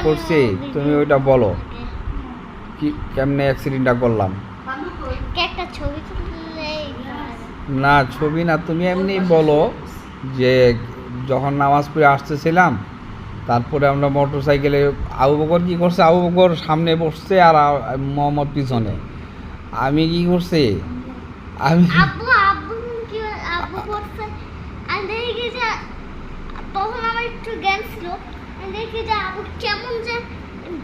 করছি তুমি ওইটা বলো কি কেমনে অ্যাক্সিডেন্টটা করলাম। একটা ছবি তুললেই না ছবি না, তুমি এমনি বলো যে যখন নামাজ পড়ে আসতেছিলাম, তারপরে আমরা মোটর সাইকেলে আবু বকর কী করছে, আবু বকর সামনে বসছে আর মোহাম্মদ পিছনে। আমি কি করছি, আমি আব্বু আব্বু কি আব্বু পড়ছে। আমি দেখি যে তখন আমার একটু জ্ঞান ছিল। আমি দেখি যে আব্বু কেমন যে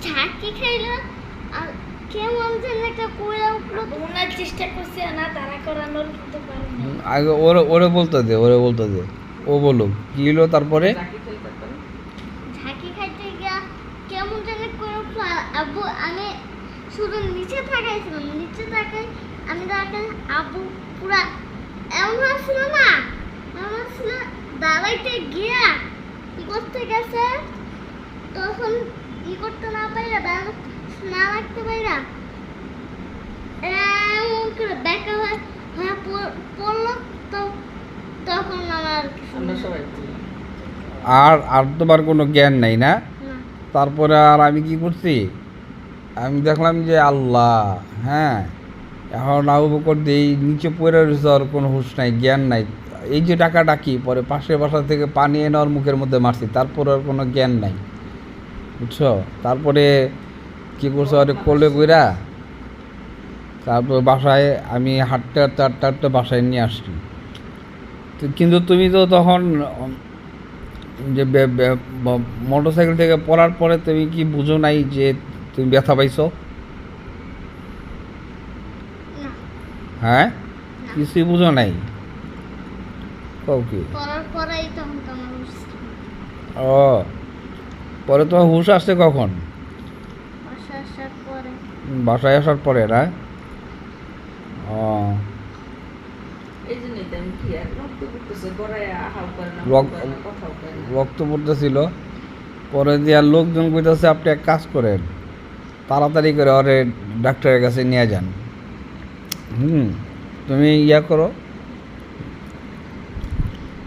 ঝাঁকি খাইলো আর কেমন যেন একটা কইরা উঠলো। ওনার চেষ্টা করছে না তারা করানোর কিন্তু পারে না। আগে ওরে বলতে দে, ও বলুক কী হলো তারপরে। ঝাঁকি খাইতে গিয়া কেমন যেন করে উঠলো। আর আব্বু আমি শুধু নিচে তাকাইছিলাম, নিচে তাকাই আমি তাকাই আব্বু পুরা এমন হচ্ছিল না, এমন হচ্ছিল দাঁড়াইতে গিয়া কি করতে গেছে, তখন কি করতে না পাইরা না রাখতে পাইরা এমন করে ব্যাকা হয়ে পড়লো। তো তখন আমার আর তোমার কোনো জ্ঞান নাই না। না তারপরে আর আমি কি করছি, আমি দেখলাম যে আল্লাহ, হ্যাঁ এখন আবু বকর এই নিচে পড়ে রয়েছে, আর কোনো হুঁশ নাই, জ্ঞান নাই। এই যে ডাকি পরে পাশের বাসা থেকে পানি এনে ওর মুখের মধ্যে মারছি, তারপর আর কোনো জ্ঞান নাই, বুঝছো। তারপরে কী করছো, আরে কোলে কইরা তারপর বাসায় আমি হাঁটতে বাসায় নিয়ে আসছি। কিন্তু তুমি তো তখন যে মোটর সাইকেল থেকে পড়ার পরে তুমি কি বুঝো নাই যে তুমি ব্যথা পাইছো? না হ্যাঁ কিছুই বুঝো নাই, কও কি? করার পরেই তখন তো আমার ও পরে তোমার হুঁশ আসছে কখন? আসার পরে বাসায় আসার পরে না? ও রক্ত পড়তেছিল। পরে দিয়ে লোকজন কইতাছে আপনি এক কাজ করেন, তাড়াতাড়ি করে ওরে ডাক্তারের কাছে নিয়ে যান। তুমি ইয়া করো।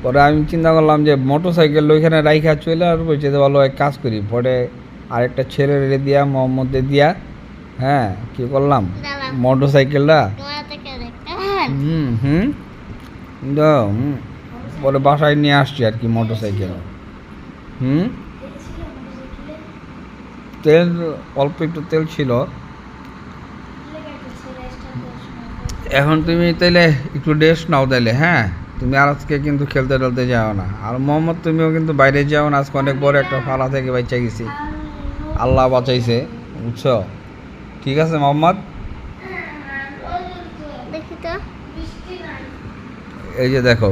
পরে আমি চিন্তা করলাম যে মোটর সাইকেল ওইখানে রাইখা চলে আসবো, যেতে ভালো এক কাজ করি। পরে আরেকটা ছেলের দিয়া মোহাম্মদে দিয়া, হ্যাঁ কী করলাম, মোটর সাইকেলটা পরে বাসায় নিয়ে আসছি আর কি মোটর সাইকেল। তেল অল্প একটু তেল ছিল। এখন তুমি তাইলে একটু রেস্ট নাও তাইলে, হ্যাঁ তুমি আর আজকে কিন্তু খেলতে টেলতে যাও না। আর মোহাম্মদ তুমিও কিন্তু বাইরে যাও না, আজকে অনেক বড় একটা ফালা থেকে বাঁচা গেছি, আল্লাহ বাঁচাইছে, বুঝছো। ঠিক আছে মোহাম্মদ, দেখি তো এই যে দেখো